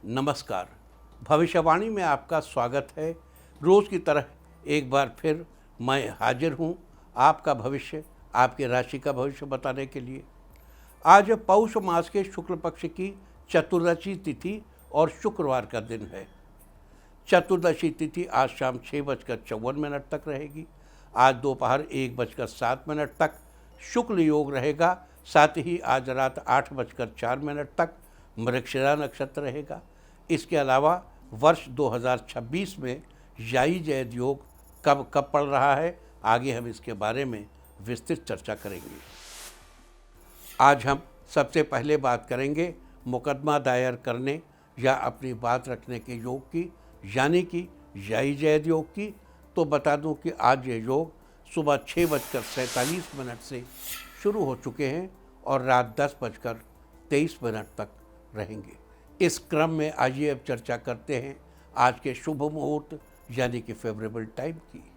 नमस्कार। भविष्यवाणी में आपका स्वागत है। रोज़ की तरह एक बार फिर मैं हाजिर हूँ आपका भविष्य, आपकी राशि का भविष्य बताने के लिए। आज पौष मास के शुक्ल पक्ष की चतुर्दशी तिथि और शुक्रवार का दिन है। चतुर्दशी तिथि आज शाम 6:54 तक रहेगी। आज दोपहर 1:07 तक शुक्ल योग रहेगा। साथ ही आज रात 8:04 तक मृगशिरा नक्षत्र रहेगा। इसके अलावा वर्ष 2026 में याई जैद योग कब कब पड़ रहा है, आगे हम इसके बारे में विस्तृत चर्चा करेंगे। आज हम सबसे पहले बात करेंगे मुकदमा दायर करने या अपनी बात रखने के योग की, यानी कि याई जैद योग की। तो बता दूं कि आज ये योग सुबह 6:47 से शुरू हो चुके हैं और रात 10:23 तक रहेंगे। इस क्रम में आइए अब चर्चा करते हैं आज के शुभ मुहूर्त यानी कि फेवरेबल टाइम की।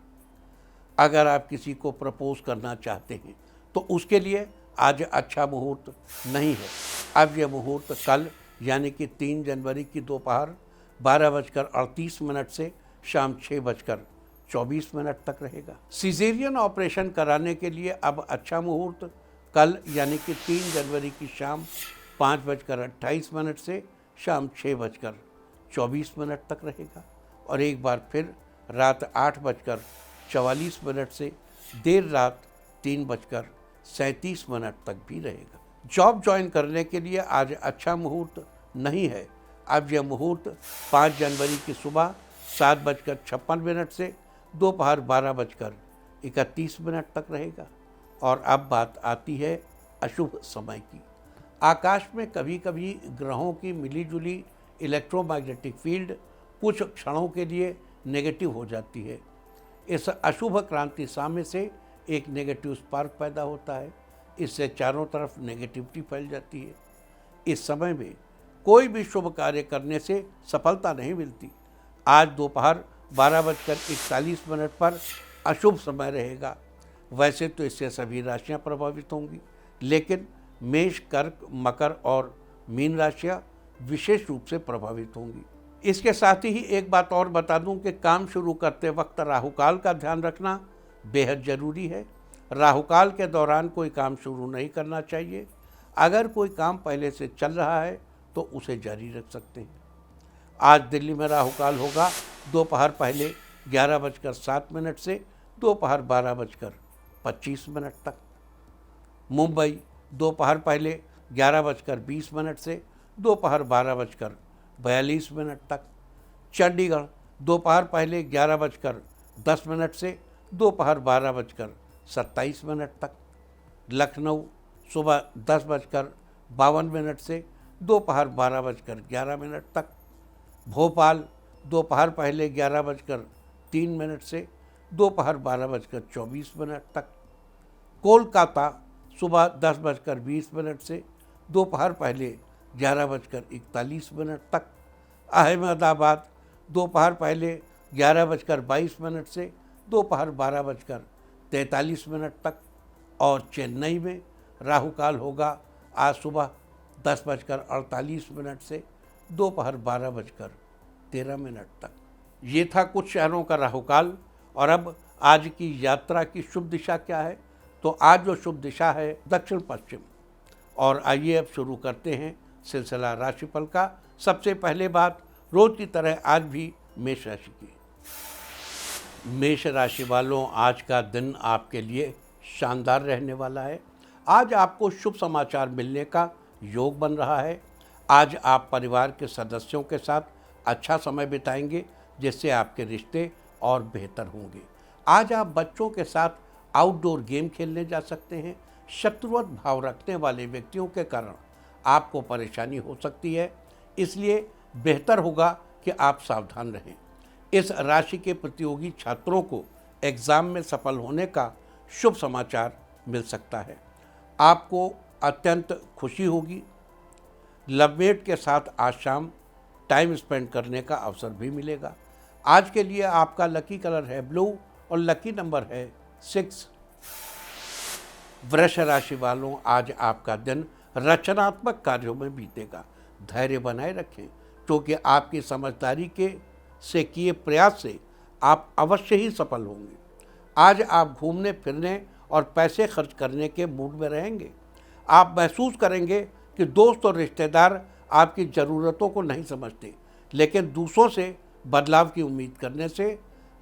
अगर आप किसी को प्रपोज करना चाहते हैं तो उसके लिए आज अच्छा मुहूर्त नहीं है। अब यह मुहूर्त कल यानी कि 3 जनवरी की दोपहर 12:38 से शाम 6:24 तक रहेगा। सिजेरियन ऑपरेशन कराने के लिए अब अच्छा मुहूर्त कल यानी कि 3 जनवरी की शाम 5:28 से शाम 6:24 तक रहेगा और एक बार फिर रात 8:44 से देर रात 3:37 तक भी रहेगा। जॉब ज्वाइन करने के लिए आज अच्छा मुहूर्त नहीं है। अब यह मुहूर्त 5 जनवरी की सुबह 7:56 से दोपहर 12:31 तक रहेगा। और अब बात आती है अशुभ समय की। आकाश में कभी कभी ग्रहों की मिलीजुली इलेक्ट्रोमैग्नेटिक फील्ड कुछ क्षणों के लिए नेगेटिव हो जाती है। इस अशुभ क्रांति साम्य से एक नेगेटिव स्पार्क पैदा होता है। इससे चारों तरफ नेगेटिविटी फैल जाती है। इस समय में कोई भी शुभ कार्य करने से सफलता नहीं मिलती। आज दोपहर 12:41 पर अशुभ समय रहेगा। वैसे तो इससे सभी राशियां प्रभावित होंगी, लेकिन मेष, कर्क, मकर और मीन राशियां विशेष रूप से प्रभावित होंगी। इसके साथ ही एक बात और बता दूं कि काम शुरू करते वक्त राहुकाल का ध्यान रखना बेहद ज़रूरी है। राहुकाल के दौरान कोई काम शुरू नहीं करना चाहिए। अगर कोई काम पहले से चल रहा है तो उसे जारी रख सकते हैं। आज दिल्ली में राहुकाल होगा दोपहर पहले 11:07 से दोपहर 12:25 तक। मुंबई दोपहर पहले 11:20 से दोपहर 12:42 तक। चंडीगढ़ दोपहर पहले 11:10 से दोपहर 12:27 तक। लखनऊ सुबह 10:52 से दोपहर 12:11 तक। भोपाल दोपहर पहले 11:03 से दोपहर 12:24 तक। कोलकाता सुबह 10:20 से दोपहर पहले 11:41 तक। अहमदाबाद दोपहर पहले 11:22 से दोपहर 12:43 तक। और चेन्नई में राहुकाल होगा आज सुबह 10:48 से दोपहर 12:13 तक। ये था कुछ शहरों का राहुकाल। और अब आज की यात्रा की शुभ दिशा क्या है? तो आज जो शुभ दिशा है दक्षिण पश्चिम। और आइए अब शुरू करते हैं सिलसिला राशिफल का। सबसे पहले बात रोज की तरह आज भी मेष राशि की। मेष राशि वालों, आज का दिन आपके लिए शानदार रहने वाला है। आज आपको शुभ समाचार मिलने का योग बन रहा है। आज आप परिवार के सदस्यों के साथ अच्छा समय बिताएंगे, जिससे आपके रिश्ते और बेहतर होंगे। आज आप बच्चों के साथ आउटडोर गेम खेलने जा सकते हैं। शत्रुवत भाव रखने वाले व्यक्तियों के कारण आपको परेशानी हो सकती है, इसलिए बेहतर होगा कि आप सावधान रहें। इस राशि के प्रतियोगी छात्रों को एग्ज़ाम में सफल होने का शुभ समाचार मिल सकता है। आपको अत्यंत खुशी होगी। लवमेट के साथ आज शाम टाइम स्पेंड करने का अवसर भी मिलेगा। आज के लिए आपका लकी कलर है ब्लू और लकी नंबर है 6। वृष राशि वालों, आज आपका दिन रचनात्मक कार्यों में बीतेगा। धैर्य बनाए रखें। क्योंकि आपकी समझदारी के से किए प्रयास से आप अवश्य ही सफल होंगे। आज आप घूमने फिरने और पैसे खर्च करने के मूड में रहेंगे। आप महसूस करेंगे कि दोस्त और रिश्तेदार आपकी ज़रूरतों को नहीं समझते, लेकिन दूसरों से बदलाव की उम्मीद करने से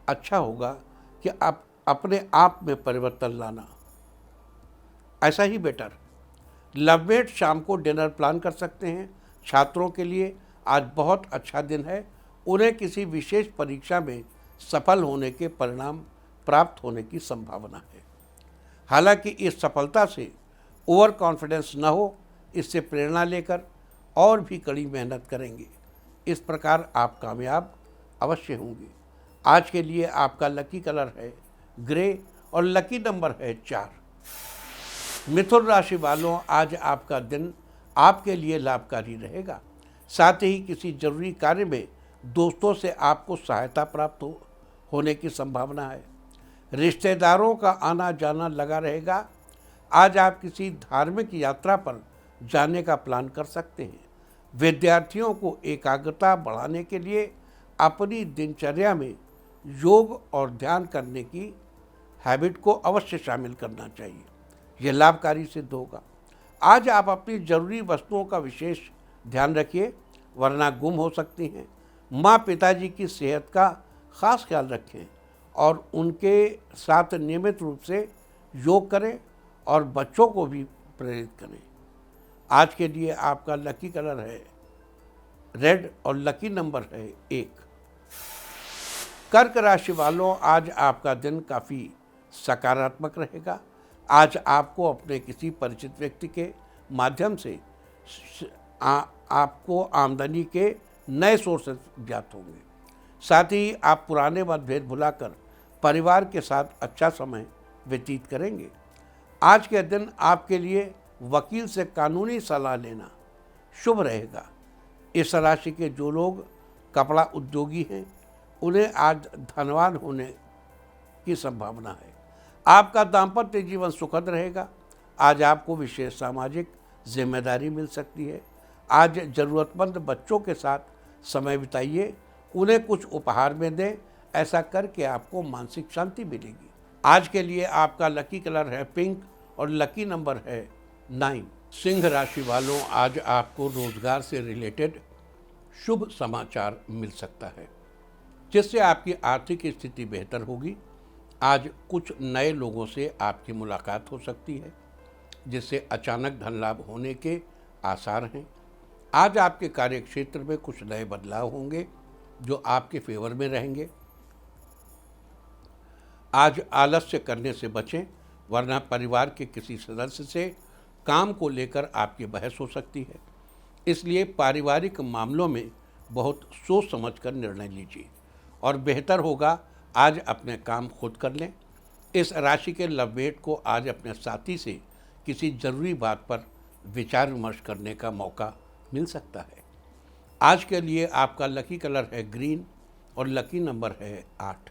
अच्छा होगा कि आप अपने आप में परिवर्तन लाना। ऐसा ही बेटर। लवमेट शाम को डिनर प्लान कर सकते हैं। छात्रों के लिए आज बहुत अच्छा दिन है। उन्हें किसी विशेष परीक्षा में सफल होने के परिणाम प्राप्त होने की संभावना है। हालांकि इस सफलता से ओवर कॉन्फिडेंस न हो, इससे प्रेरणा लेकर और भी कड़ी मेहनत करेंगे। इस प्रकार आप कामयाब अवश्य होंगे। आज के लिए आपका लकी कलर है ग्रे और लकी नंबर है 4। मिथुन राशि वालों, आज आपका दिन आपके लिए लाभकारी रहेगा। साथ ही किसी जरूरी कार्य में दोस्तों से आपको सहायता प्राप्त होने की संभावना है। रिश्तेदारों का आना जाना लगा रहेगा। आज आप किसी धार्मिक यात्रा पर जाने का प्लान कर सकते हैं। विद्यार्थियों को एकाग्रता बढ़ाने के लिए अपनी दिनचर्या में योग और ध्यान करने की हैबिट को अवश्य शामिल करना चाहिए। यह लाभकारी सिद्ध होगा। आज आप अपनी जरूरी वस्तुओं का विशेष ध्यान रखिए, वरना गुम हो सकती हैं। माँ पिताजी की सेहत का खास ख्याल रखें और उनके साथ नियमित रूप से योग करें और बच्चों को भी प्रेरित करें। आज के लिए आपका लकी कलर है रेड और लकी नंबर है 1। कर्क राशि वालों, आज आपका दिन काफ़ी सकारात्मक रहेगा। आज आपको अपने किसी परिचित व्यक्ति के माध्यम से आपको आमदनी के नए सोर्सेस ज्ञात होंगे। साथ ही आप पुराने मतभेद भुलाकर परिवार के साथ अच्छा समय व्यतीत करेंगे। आज के दिन आपके लिए वकील से कानूनी सलाह लेना शुभ रहेगा। इस राशि के जो लोग कपड़ा उद्योगी हैं, उन्हें आज धनवान होने की संभावना है। आपका दाम्पत्य जीवन सुखद रहेगा। आज आपको विशेष सामाजिक जिम्मेदारी मिल सकती है। आज ज़रूरतमंद बच्चों के साथ समय बिताइए, उन्हें कुछ उपहार में दें। ऐसा करके आपको मानसिक शांति मिलेगी। आज के लिए आपका लकी कलर है पिंक और लकी नंबर है 9। सिंह राशि वालों, आज आपको रोजगार से रिलेटेड शुभ समाचार मिल सकता है, जिससे आपकी आर्थिक स्थिति बेहतर होगी। आज कुछ नए लोगों से आपकी मुलाकात हो सकती है, जिससे अचानक धन लाभ होने के आसार हैं। आज आपके कार्यक्षेत्र में कुछ नए बदलाव होंगे जो आपके फेवर में रहेंगे। आज आलस्य करने से बचें, वरना परिवार के किसी सदस्य से काम को लेकर आपकी बहस हो सकती है। इसलिए पारिवारिक मामलों में बहुत सोच समझकर निर्णय लीजिए और बेहतर होगा आज अपने काम खुद कर लें। इस राशि के लवमेट को आज अपने साथी से किसी जरूरी बात पर विचार विमर्श करने का मौका मिल सकता है। आज के लिए आपका लकी कलर है ग्रीन और लकी नंबर है 8।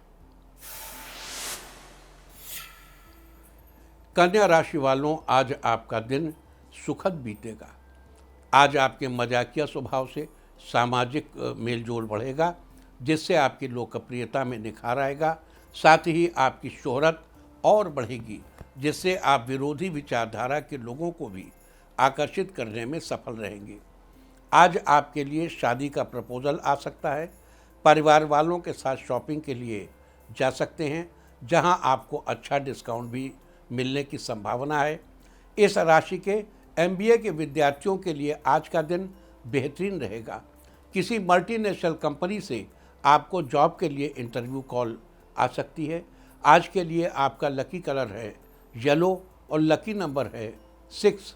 कन्या राशि वालों, आज आपका दिन सुखद बीतेगा। आज आपके मजाकिया स्वभाव से सामाजिक मेलजोल बढ़ेगा, जिससे आपकी लोकप्रियता में निखार आएगा। साथ ही आपकी शोहरत और बढ़ेगी, जिससे आप विरोधी विचारधारा के लोगों को भी आकर्षित करने में सफल रहेंगे। आज आपके लिए शादी का प्रपोजल आ सकता है। परिवार वालों के साथ शॉपिंग के लिए जा सकते हैं, जहां आपको अच्छा डिस्काउंट भी मिलने की संभावना है। इस राशि के MBA के विद्यार्थियों के लिए आज का दिन बेहतरीन रहेगा। किसी मल्टीनेशनल कंपनी से आपको जॉब के लिए इंटरव्यू कॉल आ सकती है। आज के लिए आपका लकी कलर है येलो और लकी नंबर है 6।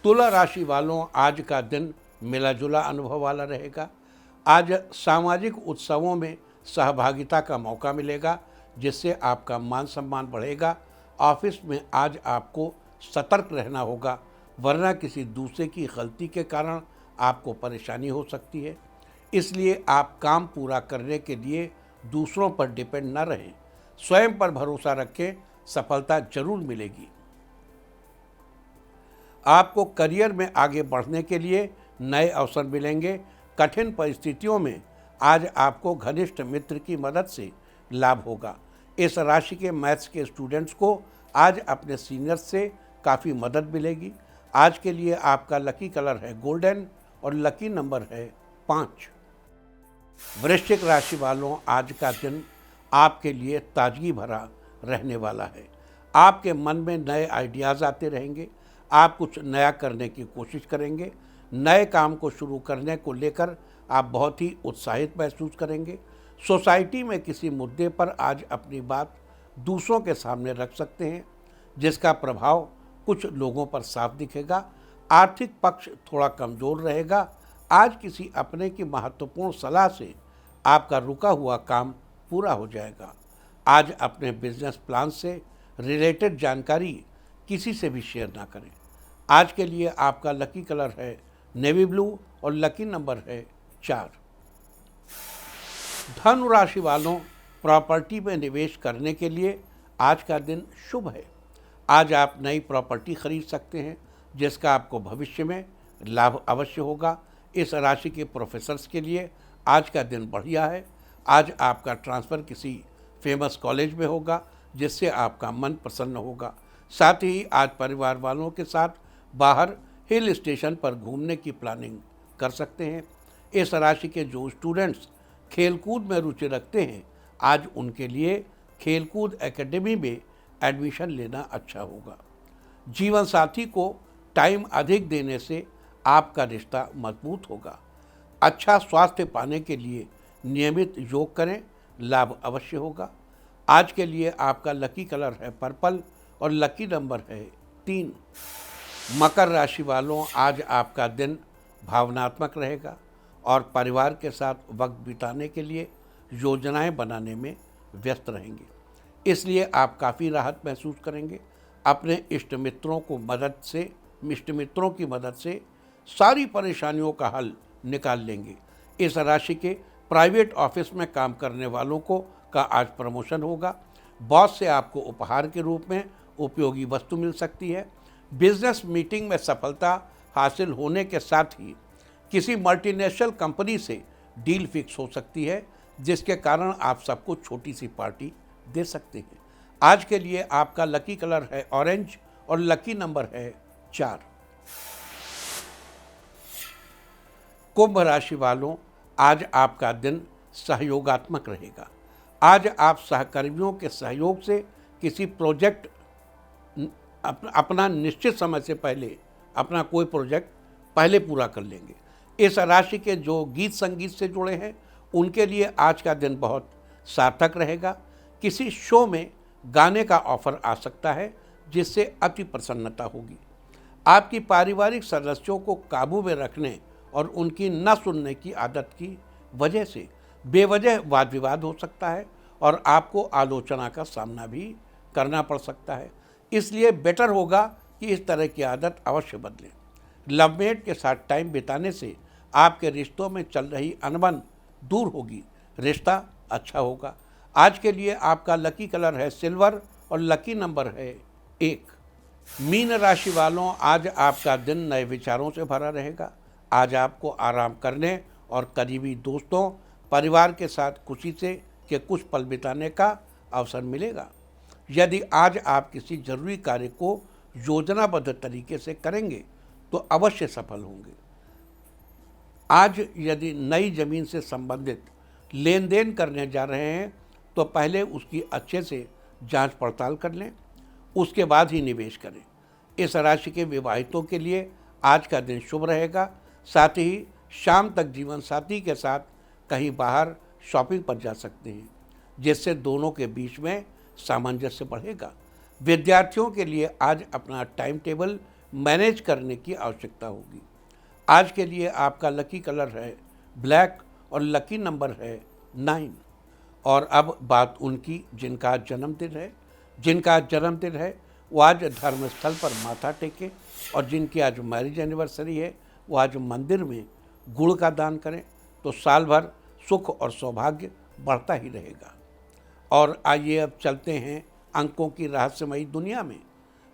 तुला राशि वालों, आज का दिन मिला जुला अनुभव वाला रहेगा। आज सामाजिक उत्सवों में सहभागिता का मौका मिलेगा, जिससे आपका मान सम्मान बढ़ेगा। ऑफिस में आज आपको सतर्क रहना होगा, वरना किसी दूसरे की गलती के कारण आपको परेशानी हो सकती है। इसलिए आप काम पूरा करने के लिए दूसरों पर डिपेंड न रहें, स्वयं पर भरोसा रखें, सफलता जरूर मिलेगी। आपको करियर में आगे बढ़ने के लिए नए अवसर मिलेंगे। कठिन परिस्थितियों में आज आपको घनिष्ठ मित्र की मदद से लाभ होगा। इस राशि के मैथ्स के स्टूडेंट्स को आज अपने सीनियर्स से काफ़ी मदद मिलेगी। आज के लिए आपका लकी कलर है गोल्डन और लकी नंबर है 5। वृश्चिक राशि वालों, आज का दिन आपके लिए ताजगी भरा रहने वाला है। आपके मन में नए आइडियाज़ आते रहेंगे। आप कुछ नया करने की कोशिश करेंगे। नए काम को शुरू करने को लेकर आप बहुत ही उत्साहित महसूस करेंगे। सोसाइटी में किसी मुद्दे पर आज अपनी बात दूसरों के सामने रख सकते हैं, जिसका प्रभाव कुछ लोगों पर साफ दिखेगा। आर्थिक पक्ष थोड़ा कमज़ोर रहेगा। आज किसी अपने की महत्वपूर्ण सलाह से आपका रुका हुआ काम पूरा हो जाएगा। आज अपने बिजनेस प्लान से रिलेटेड जानकारी किसी से भी शेयर ना करें। आज के लिए आपका लकी कलर है नेवी ब्लू और लकी नंबर है 4। धनु राशि वालों, प्रॉपर्टी में निवेश करने के लिए आज का दिन शुभ है। आज आप नई प्रॉपर्टी खरीद सकते हैं, जिसका आपको भविष्य में लाभ अवश्य होगा। इस राशि के प्रोफेसर्स के लिए आज का दिन बढ़िया है। आज आपका ट्रांसफ़र किसी फेमस कॉलेज में होगा, जिससे आपका मन प्रसन्न होगा। साथ ही आज परिवार वालों के साथ बाहर हिल स्टेशन पर घूमने की प्लानिंग कर सकते हैं। इस राशि के जो स्टूडेंट्स खेलकूद में रुचि रखते हैं, आज उनके लिए खेलकूद एकेडमी में एडमिशन लेना अच्छा होगा। जीवन साथी को टाइम अधिक देने से आपका रिश्ता मजबूत होगा। अच्छा स्वास्थ्य पाने के लिए नियमित योग करें, लाभ अवश्य होगा। आज के लिए आपका लकी कलर है पर्पल और लकी नंबर है 3। मकर राशि वालों, आज आपका दिन भावनात्मक रहेगा और परिवार के साथ वक्त बिताने के लिए योजनाएं बनाने में व्यस्त रहेंगे। इसलिए आप काफ़ी राहत महसूस करेंगे। अपने इष्ट मित्रों की मदद से सारी परेशानियों का हल निकाल लेंगे। इस राशि के प्राइवेट ऑफिस में काम करने वालों का आज प्रमोशन होगा। बॉस से आपको उपहार के रूप में उपयोगी वस्तु मिल सकती है। बिजनेस मीटिंग में सफलता हासिल होने के साथ ही किसी मल्टीनेशनल कंपनी से डील फिक्स हो सकती है, जिसके कारण आप सबको छोटी सी पार्टी दे सकते हैं। आज के लिए आपका लकी कलर है ऑरेंज और लकी नंबर है 4। कुंभ राशि वालों, आज आपका दिन सहयोगात्मक रहेगा। आज आप सहकर्मियों के सहयोग से किसी प्रोजेक्ट अपना निश्चित समय से पहले अपना कोई प्रोजेक्ट पहले पूरा कर लेंगे। इस राशि के जो गीत संगीत से जुड़े हैं, उनके लिए आज का दिन बहुत सार्थक रहेगा। किसी शो में गाने का ऑफर आ सकता है, जिससे अति प्रसन्नता होगी। आपकी पारिवारिक सदस्यों को काबू में रखने और उनकी न सुनने की आदत की वजह से बेवजह वाद विवाद हो सकता है और आपको आलोचना का सामना भी करना पड़ सकता है। इसलिए बेटर होगा कि इस तरह की आदत अवश्य बदलें। लवमेट के साथ टाइम बिताने से आपके रिश्तों में चल रही अनबन दूर होगी, रिश्ता अच्छा होगा। आज के लिए आपका लकी कलर है सिल्वर और लकी नंबर है 1। मीन राशि वालों, आज आपका दिन नए विचारों से भरा रहेगा। आज आपको आराम करने और करीबी दोस्तों परिवार के साथ खुशी से के कुछ पल बिताने का अवसर मिलेगा। यदि आज आप किसी जरूरी कार्य को योजनाबद्ध तरीके से करेंगे तो अवश्य सफल होंगे। आज यदि नई जमीन से संबंधित लेन देन करने जा रहे हैं तो पहले उसकी अच्छे से जांच पड़ताल कर लें, उसके बाद ही निवेश करें। इस राशि के विवाहितों के लिए आज का दिन शुभ रहेगा। साथ ही शाम तक जीवन साथी के साथ कहीं बाहर शॉपिंग पर जा सकते हैं, जिससे दोनों के बीच में सामंजस्य बढ़ेगा। विद्यार्थियों के लिए आज अपना टाइम टेबल मैनेज करने की आवश्यकता होगी। आज के लिए आपका लकी कलर है ब्लैक और लकी नंबर है 9। और अब बात उनकी जिनका जन्मदिन है वो आज धर्मस्थल पर माथा टेकें, और जिनकी आज मैरिज एनिवर्सरी है वो आज मंदिर में गुड़ का दान करें, तो साल भर सुख और सौभाग्य बढ़ता ही रहेगा। और आइए अब चलते हैं अंकों की रहस्यमयी दुनिया में।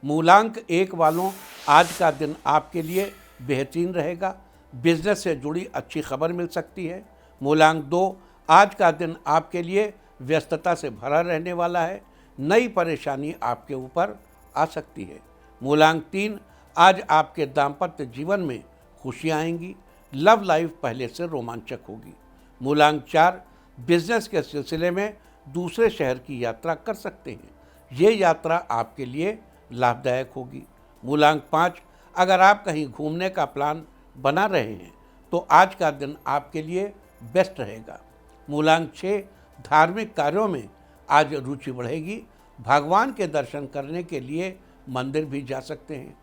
मूलांक 1 वालों, आज का दिन आपके लिए बेहतरीन रहेगा। बिजनेस से जुड़ी अच्छी खबर मिल सकती है। मूलांक 2, आज का दिन आपके लिए व्यस्तता से भरा रहने वाला है। नई परेशानी आपके ऊपर आ सकती है। मूलांक 3, आज आपके दाम्पत्य जीवन में खुशियाँ आएंगी। लव लाइफ पहले से रोमांचक होगी। मूलांक 4, बिजनेस के सिलसिले में दूसरे शहर की यात्रा कर सकते हैं। ये यात्रा आपके लिए लाभदायक होगी। मूलांक 5, अगर आप कहीं घूमने का प्लान बना रहे हैं तो आज का दिन आपके लिए बेस्ट रहेगा। मूलांक 6, धार्मिक कार्यों में आज रुचि बढ़ेगी। भगवान के दर्शन करने के लिए मंदिर भी जा सकते हैं।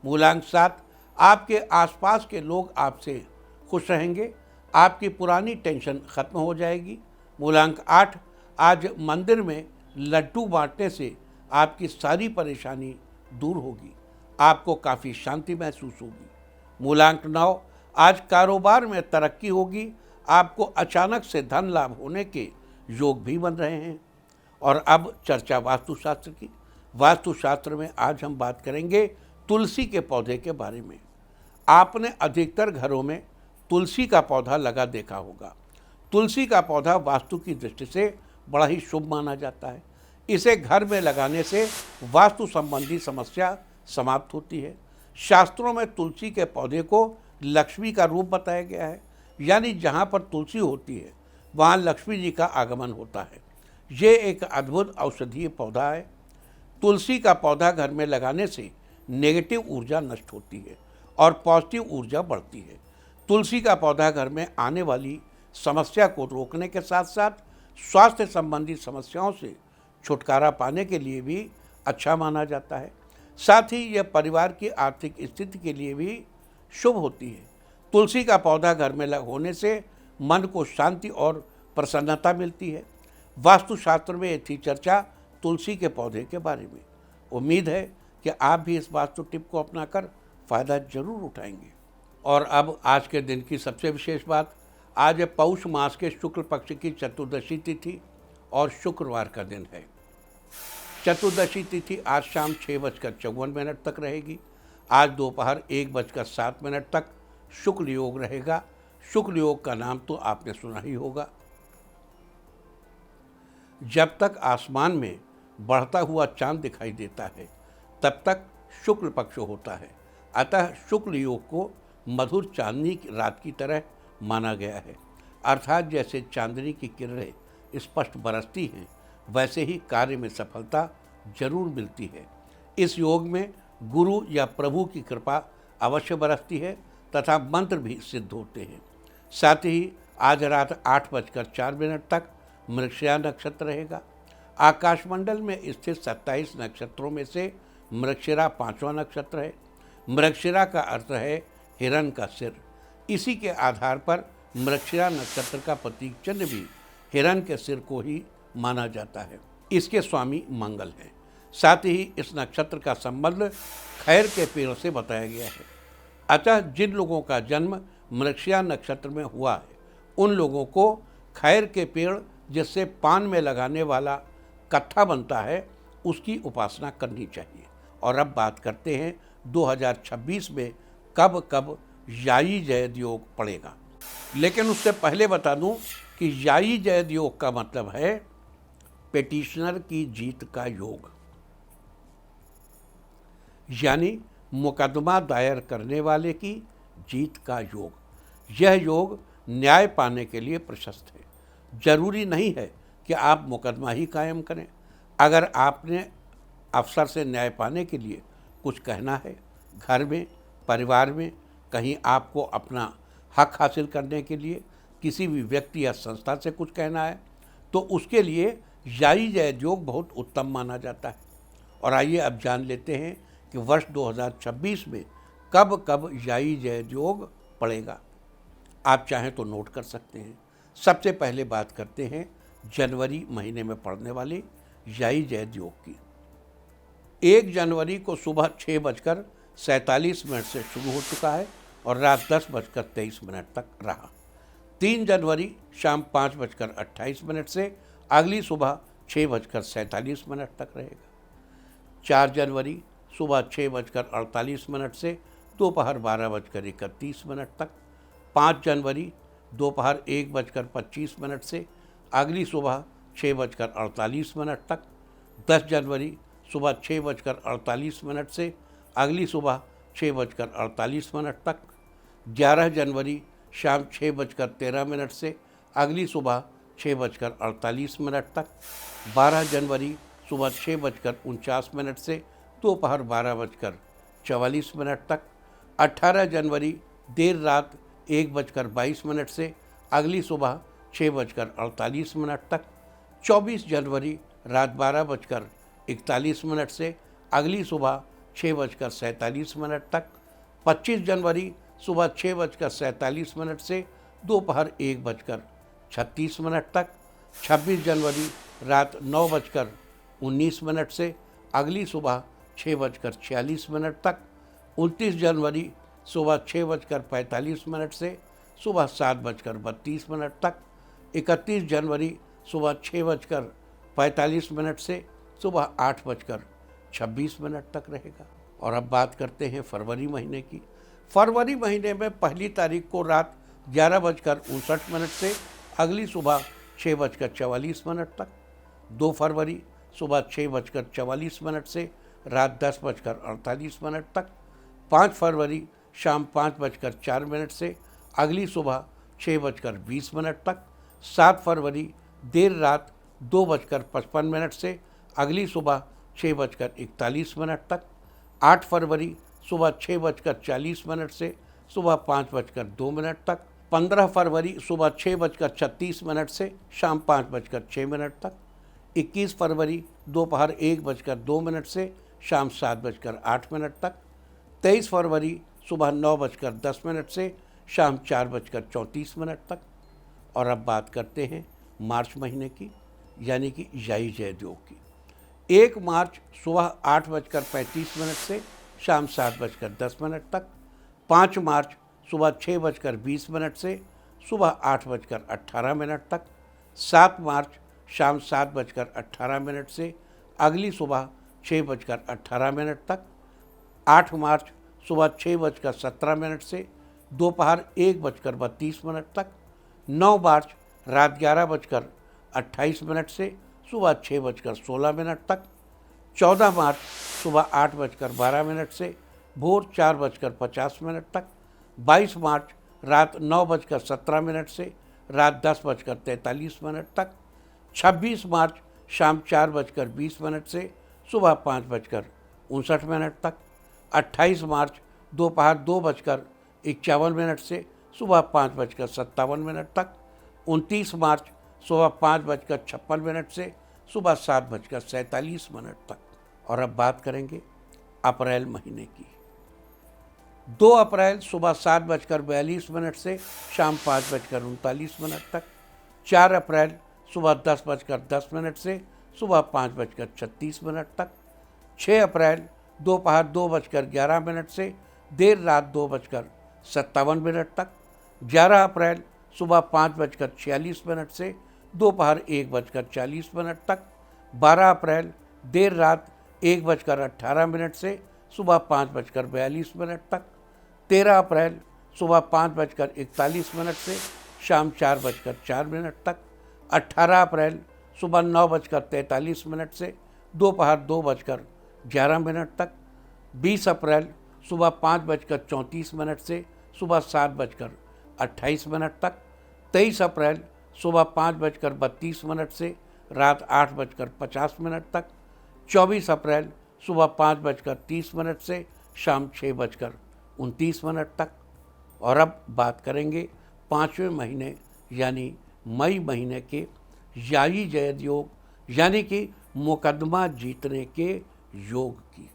मूलांक 7, आपके आसपास के लोग आपसे खुश रहेंगे। आपकी पुरानी टेंशन खत्म हो जाएगी। मूलांक 8, आज मंदिर में लड्डू बांटने से आपकी सारी परेशानी दूर होगी। आपको काफ़ी शांति महसूस होगी। मूलांक 9, आज कारोबार में तरक्की होगी। आपको अचानक से धन लाभ होने के योग भी बन रहे हैं। और अब चर्चा वास्तुशास्त्र की। वास्तुशास्त्र में आज हम बात करेंगे तुलसी के पौधे के बारे में। आपने अधिकतर घरों में तुलसी का पौधा लगा देखा होगा। तुलसी का पौधा वास्तु की दृष्टि से बड़ा ही शुभ माना जाता है। इसे घर में लगाने से वास्तु संबंधी समस्या समाप्त होती है। शास्त्रों में तुलसी के पौधे को लक्ष्मी का रूप बताया गया है, यानी जहाँ पर तुलसी होती है वहाँ लक्ष्मी जी का आगमन होता है। ये एक अद्भुत औषधीय पौधा है। तुलसी का पौधा घर में लगाने से नेगेटिव ऊर्जा नष्ट होती है और पॉजिटिव ऊर्जा बढ़ती है। तुलसी का पौधा घर में आने वाली समस्या को रोकने के साथ साथ स्वास्थ्य संबंधी समस्याओं से छुटकारा पाने के लिए भी अच्छा माना जाता है। साथ ही यह परिवार की आर्थिक स्थिति के लिए भी शुभ होती है। तुलसी का पौधा घर में होने से मन को शांति और प्रसन्नता मिलती है। वास्तुशास्त्र में थी चर्चा तुलसी के पौधे के बारे में। उम्मीद है कि आप भी इस वास्तु टिप को अपनाकर फ़ायदा जरूर उठाएंगे। और अब आज के दिन की सबसे विशेष बात, आज पौष मास के शुक्ल पक्ष की चतुर्दशी तिथि और शुक्रवार का दिन है। चतुर्दशी तिथि आज शाम 6:54 तक रहेगी। आज दोपहर 1:07 तक शुक्ल योग रहेगा। शुक्ल योग का नाम तो आपने सुना ही होगा। जब तक आसमान में बढ़ता हुआ चांद दिखाई देता है तब तक शुक्ल पक्ष होता है। अतः शुक्ल योग को मधुर चांदनी की रात की तरह माना गया है। अर्थात जैसे चांदनी की किरणें स्पष्ट बरसती हैं वैसे ही कार्य में सफलता जरूर मिलती है। इस योग में गुरु या प्रभु की कृपा अवश्य बरसती है तथा मंत्र भी सिद्ध होते हैं। साथ ही आज रात 8:04 तक मृगशिरा नक्षत्र रहेगा। आकाशमंडल में स्थित 27 नक्षत्रों में से मृगशिरा 5वां नक्षत्र है। मृगशिरा का अर्थ है हिरण का सिर। इसी के आधार पर मृगशिरा नक्षत्र का प्रतीक चिन्ह भी हिरण के सिर को ही माना जाता है। इसके स्वामी मंगल हैं। साथ ही इस नक्षत्र का संबंध खैर के पेड़ से बताया गया है। अतः जिन लोगों का जन्म मृगशिरा नक्षत्र में हुआ है उन लोगों को खैर के पेड़ जिससे पान में लगाने वाला कत्था बनता है उसकी उपासना करनी चाहिए। और अब बात करते हैं 2026 में कब कब याई जयद योग पड़ेगा। लेकिन उससे पहले बता दूं कि याई जयद योग का मतलब है पेटिशनर की जीत का योग, यानी मुकदमा दायर करने वाले की जीत का योग। यह योग न्याय पाने के लिए प्रशस्त है। जरूरी नहीं है कि आप मुकदमा ही कायम करें। अगर आपने अफसर से न्याय पाने के लिए कुछ कहना है, घर में, परिवार में, कहीं आपको अपना हक हासिल करने के लिए किसी भी व्यक्ति या संस्था से कुछ कहना है, तो उसके लिए याई जयद योग बहुत उत्तम माना जाता है। और आइए अब जान लेते हैं कि वर्ष 2026 में कब कब याई जयद योग पड़ेगा। आप चाहें तो नोट कर सकते हैं। सबसे पहले बात करते हैं जनवरी महीने में पड़ने वाले याई जयद योग की। 1 जनवरी को सुबह 6:47 से शुरू हो चुका है और रात 10:23 तक रहा। 3 जनवरी शाम 5:28 से अगली सुबह 6:47 तक रहेगा। 4 जनवरी सुबह 6:48 से दोपहर 12:31 तक। 5 जनवरी दोपहर 1:25 से अगली सुबह 6:48 तक। 10 जनवरी सुबह 6:48 से अगली सुबह 6:48 तक। 11 जनवरी शाम 6:13 से अगली सुबह 6:48 तक। 12 जनवरी सुबह 6:49 से दोपहर 12:44 तक। 18 जनवरी देर रात 1:22 से अगली सुबह 6:48 तक। 24 जनवरी रात 12:41 से अगली सुबह 6:47 तक। 25 जनवरी सुबह 6:47 से दोपहर 1:36 तक। 26 जनवरी रात 9:19 से अगली सुबह 6:46 तक। 29 जनवरी सुबह 6:45 से सुबह 7:32 तक। 31 जनवरी सुबह 6:45 से सुबह 8:26 तक रहेगा। और अब बात करते हैं फरवरी महीने की। फरवरी महीने में पहली तारीख को रात 11:59 से अगली सुबह 6:44 तक। 2 फरवरी सुबह 6:44 से रात 10:48 तक। 5 फरवरी शाम 5:04 से अगली सुबह 6:20 तक। 7 फरवरी देर रात 2:55 से अगली सुबह 6:41 तक। 8 फरवरी सुबह 6:40 से सुबह 5:02 तक। 15 फरवरी सुबह 6:36 से शाम 5:06 तक। 21 फरवरी दोपहर 1:02 से शाम 7:08 तक। 23 फरवरी सुबह 9:10 से शाम 4:34 तक। और अब बात करते हैं मार्च महीने की, यानी कि याई जययोग की। 1 मार्च सुबह 8:35 से शाम 7:10 तक। 5 मार्च सुबह 6:20 से सुबह 8:18 तक। 7 मार्च शाम 7:18 से अगली सुबह 6:18 तक। 8 मार्च सुबह 6:17 से दोपहर 1:32 तक। 9 मार्च रात 11:28 से सुबह 6:16 तक। 14 मार्च सुबह 8:12 से भोर 4:50 तक। 22 मार्च रात 9:17 से रात 10:43 तक। 26 मार्च शाम 4:20 से सुबह 5:59 तक। 28 मार्च दोपहर 2:51 से सुबह 5:57 तक। 29 मार्च सुबह 5:56 से सुबह 7:47 तक। और अब बात करेंगे अप्रैल महीने की। 2 अप्रैल सुबह 7:42 से शाम 5:39 तक। 4 अप्रैल सुबह 10:10 से सुबह 5:36 तक। 6 अप्रैल दोपहर 2:11 से देर रात 2:57 तक। 11 अप्रैल सुबह 5:46 से दोपहर 1:40 तक। 12 अप्रैल देर रात 1:18 से सुबह 5:42 तक। 13 अप्रैल सुबह 5:41 से शाम 4:04 तक। 18 अप्रैल सुबह 9:43 से दोपहर 2:11 तक। 20 अप्रैल सुबह 5:34 से सुबह 7:28 तक। 23 अप्रैल सुबह 5:32 से रात 8:50 तक। 24 अप्रैल सुबह 5:30 से शाम 6:29 तक। और अब बात करेंगे 5वें महीने यानी मई महीने के याई जय योग, यानी कि मुकदमा जीतने के योग की।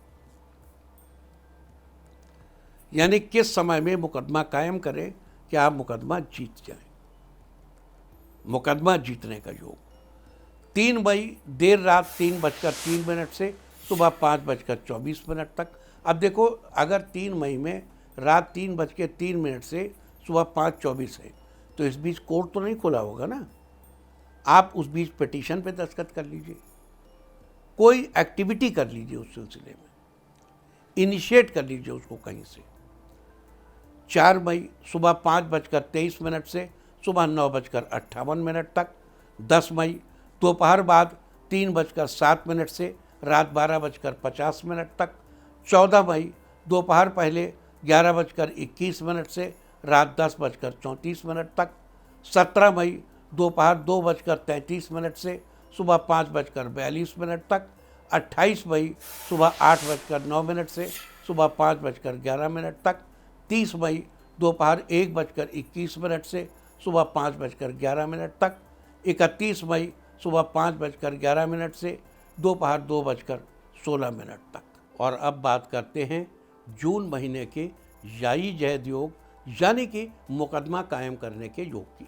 यानी किस समय में मुकदमा कायम करें कि आप मुकदमा जीत जाएं। मुकदमा जीतने का योग 3 मई देर रात 3:03 से सुबह 5:24 तक। अब देखो, अगर 3 मई में रात 3:03 से सुबह 5:24 है तो इस बीच कोर्ट तो नहीं खुला होगा ना। आप उस बीच पिटीशन पे दस्तखत कर लीजिए, कोई एक्टिविटी कर लीजिए, उस सिलसिले में इनिशिएट कर लीजिए उसको कहीं से। 4 मई सुबह 5:23 से सुबह 9:58 तक। 10 मई दोपहर बाद 3:07 से रात 12:50 तक। 14 मई दोपहर पहले 11:21 से रात 10:34 तक। 17 मई दोपहर 2:33 से सुबह 5:42 तक। 28 मई सुबह 8:09 से सुबह 5:11 तक। 30 मई दोपहर 1:21 से सुबह 5:11 तक। 31 मई सुबह 5:11 से दोपहर 2:16 तक। और अब बात करते हैं जून महीने के याई जैद योग यानी कि मुकदमा कायम करने के योग की।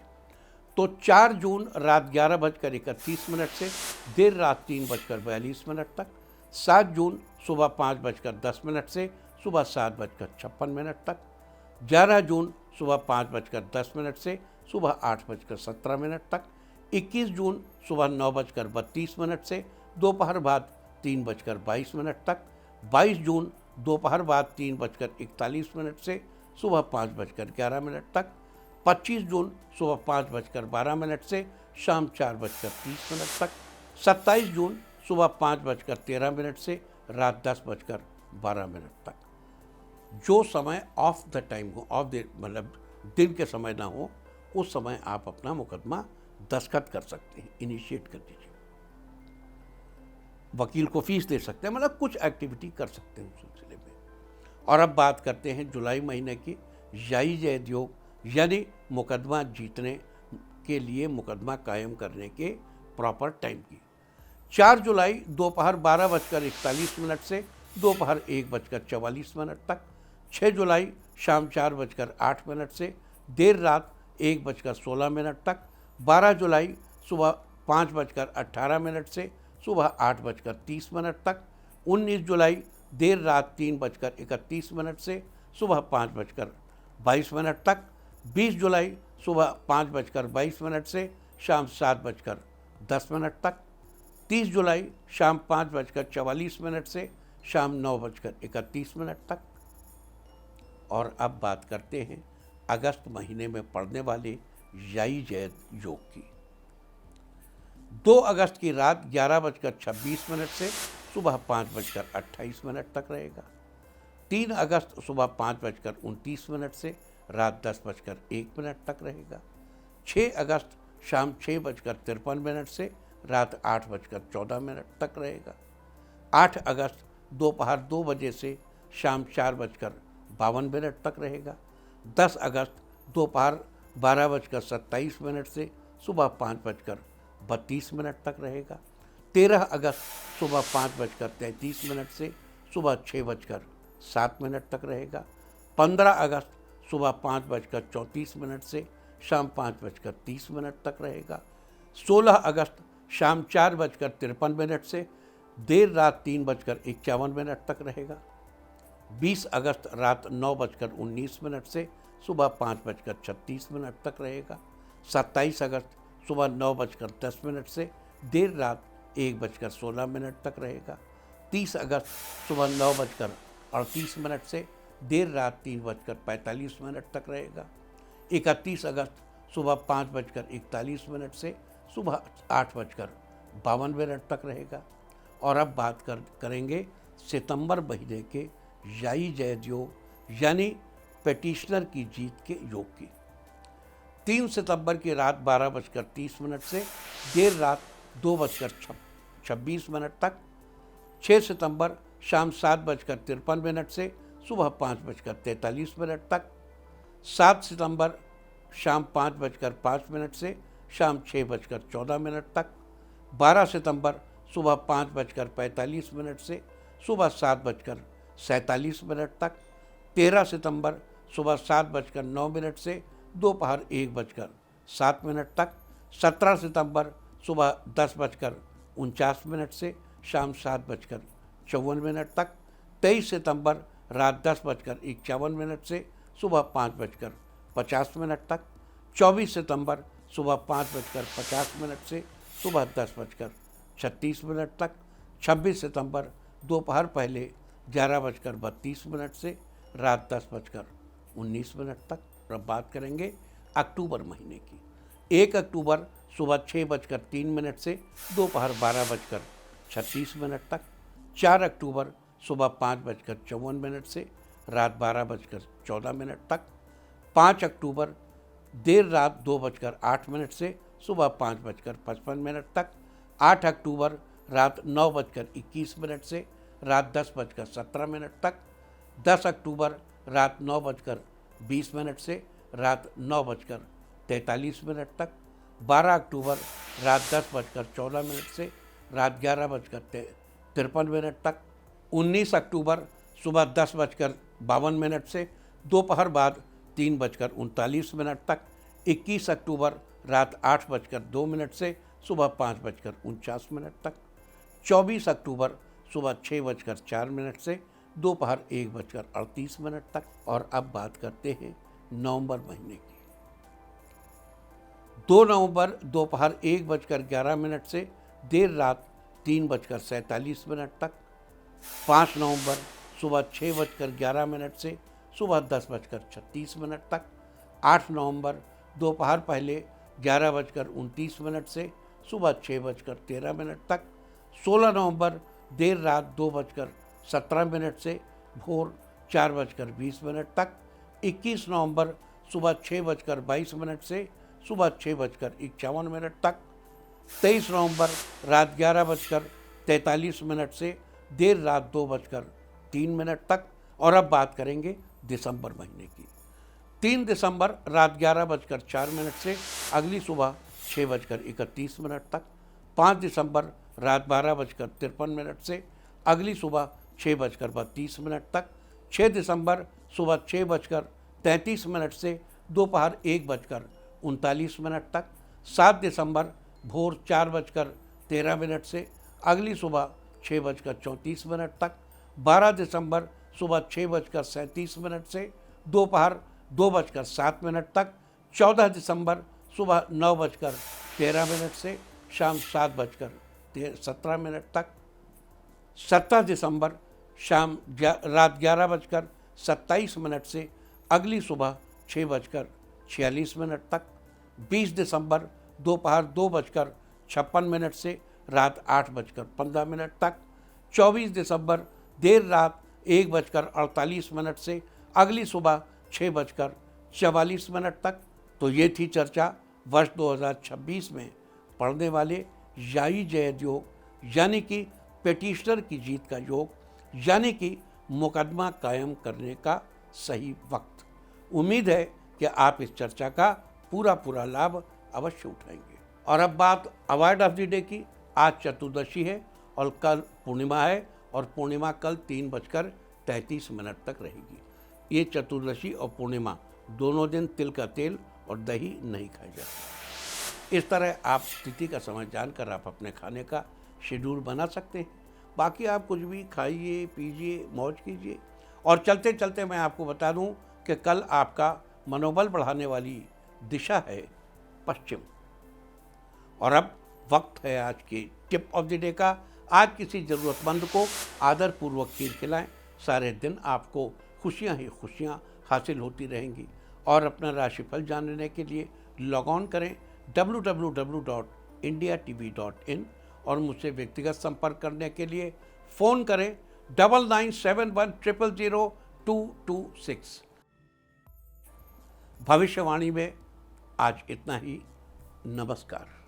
तो 4 जून रात 11:31 से देर रात 3:42 तक। 7 जून सुबह 5:10 से सुबह 7:56 तक। 11 जून सुबह 5:10 से सुबह 8:17 तक। 21 जून सुबह 9:32 से दोपहर बाद 3:22 तक। 22 जून दोपहर बाद 3:41 से सुबह 5:11 तक। 25 जून सुबह 5:12 से शाम 4:30 तक। 27 जून सुबह 5:13 से रात 10:12 तक। जो समय ऑफ द टाइम हो, ऑफ द मतलब दिन के समय ना हो, उस समय आप अपना मुकदमा दस्तखत कर सकते हैं, इनिशिएट कर दीजिए। वकील को फीस दे सकते हैं, मतलब कुछ एक्टिविटी कर सकते हैं उस सिलसिले में। और अब बात करते हैं जुलाई महीने की याई जैद योग यानी मुकदमा जीतने के लिए मुकदमा कायम करने के प्रॉपर टाइम की। 4 जुलाई दोपहर 12:41 से दोपहर 1:44 तक। 6 जुलाई शाम 4:08 से देर रात 1:16 तक। 12 जुलाई सुबह 5:18 से सुबह 8:30 तक। 19 जुलाई देर रात 3:31 से सुबह 5:22 तक। 20 जुलाई सुबह 5:22 से शाम 7:10 तक। 30 जुलाई शाम 5:44 से शाम 9:31 तक। और अब बात करते हैं अगस्त महीने में पड़ने वाले याई जैद योग की। 2 अगस्त की रात 11:26 से सुबह 5:28 तक रहेगा। 3 अगस्त सुबह 5:29 से रात 10:01 तक रहेगा। 6 अगस्त शाम 6:53 से रात 8:14 तक रहेगा। 8 अगस्त दोपहर 2 बजे से शाम 4:52 तक रहेगा। 10 अगस्त दोपहर 12:27 से सुबह 5:32 तक रहेगा। 13 अगस्त सुबह 5:33 से सुबह 6:07 तक रहेगा। 15 अगस्त सुबह 5:34 से शाम 5:30 तक रहेगा। 16 अगस्त शाम 4:53 से देर रात 3:51 तक रहेगा। 20 अगस्त रात 9:19 से सुबह 5:36 तक रहेगा। 27 अगस्त सुबह 9:10 से देर रात 1:16 तक रहेगा। 30 अगस्त सुबह 9:38 से देर रात 3:45 तक रहेगा। 31 अगस्त सुबह 5:41 से सुबह 8:52 तक रहेगा। और अब बात करेंगे सितंबर महीने के याई जैद योग यानी पेटिशनर की जीत के योग की। 3 सितंबर की रात 12:30 से देर रात 2:26 तक। 6 सितंबर शाम 7:53 से सुबह 5:43 तक। 7 सितंबर शाम 5:05 से शाम 6:14 तक। 12 सितंबर सुबह 5:45 से सुबह 7:47 तक। 13 सितंबर सुबह 7:09 से दोपहर 1:07 तक। 17 सितंबर सुबह 10:49 से शाम 7:54 तक। 23 सितंबर रात 10:51 से सुबह 5:50 तक। 24 सितंबर सुबह 5:50 से सुबह 10:36 तक। 26 सितंबर दोपहर पहले 11:32 से रात 19 मिनट तक। और अब बात करेंगे अक्टूबर महीने की। 1 अक्टूबर सुबह 6:03 से दोपहर 12:36 तक। 4 अक्टूबर सुबह 5:54 से रात 12:14 तक। 5 अक्टूबर देर रात 2:08 से सुबह 5:55 तक। 8 अक्टूबर रात 9:21 से रात 10:17 तक। 10 अक्टूबर रात 9:20 से रात 9:43 तक। 12 अक्टूबर रात 10:14 से रात 11:53 तक। 19 अक्टूबर सुबह 10:52 से दोपहर बाद 3:39 तक। 21 अक्टूबर रात 8:02 से सुबह 5:49 तक। 24 अक्टूबर सुबह 6:04 से दोपहर 1:38 तक। और अब बात करते हैं नवंबर महीने की। 2 नवंबर दोपहर 1:11 से देर रात 3:47 तक। 5 नवंबर सुबह 6:11 से सुबह 10:36 तक। 8 नवंबर दोपहर पहले 11:29 से सुबह 6:13 तक। 16 नवंबर देर रात 2:17 से भोर 4:20 तक। 21 नवंबर सुबह 6:22 से सुबह 6:51 तक। 23 नवंबर रात 11:43 से देर रात 2:03 तक। और अब बात करेंगे दिसंबर महीने की। 3 दिसंबर रात 11:04 से अगली सुबह 6:31 तक। 5 दिसंबर रात 12:53 से अगली सुबह 6:32 तक। 6 दिसंबर सुबह 6:33 से दोपहर 1:39 तक। 7 दिसंबर भोर 4:13 से अगली सुबह 6:34 तक। 12 दिसंबर सुबह 6:37 से दोपहर 2:07 तक। 14 दिसंबर सुबह 9:13 से शाम 7:17 तक। 17 दिसंबर शाम रात 11:27 से अगली सुबह 6:46 तक। 20 दिसंबर दोपहर 2:56 से रात 8:15 तक। 24 दिसंबर देर रात 1:48 से अगली सुबह 6:44 तक। तो ये थी चर्चा वर्ष 2026 में पड़ने वाले याई जयद योग यानी कि पेटिशनर की जीत का योग, यानी कि मुकदमा कायम करने का सही वक्त। उम्मीद है कि आप इस चर्चा का पूरा लाभ अवश्य उठाएंगे। और अब बात अवार्ड ऑफ द डे की। आज चतुर्दशी है और कल पूर्णिमा है, और पूर्णिमा कल 3:33 तक रहेगी। ये चतुर्दशी और पूर्णिमा दोनों दिन तिल का तेल और दही नहीं खाया जाता। इस तरह आप तिथि का समय जानकर आप अपने खाने का शेड्यूल बना सकते हैं। बाकी आप कुछ भी खाइए, पीजिए, मौज कीजिए। और चलते चलते मैं आपको बता दूं कि कल आपका मनोबल बढ़ाने वाली दिशा है पश्चिम। और अब वक्त है आज की टिप ऑफ द डे का। आज किसी ज़रूरतमंद को आदरपूर्वक खीर खिलाएं। सारे दिन आपको खुशियां ही खुशियां हासिल होती रहेंगी। और अपना राशिफल जानने के लिए लॉग ऑन करें www.indiatv.in और मुझसे व्यक्तिगत संपर्क करने के लिए फ़ोन करें 9971000226। भविष्यवाणी में आज इतना ही। नमस्कार।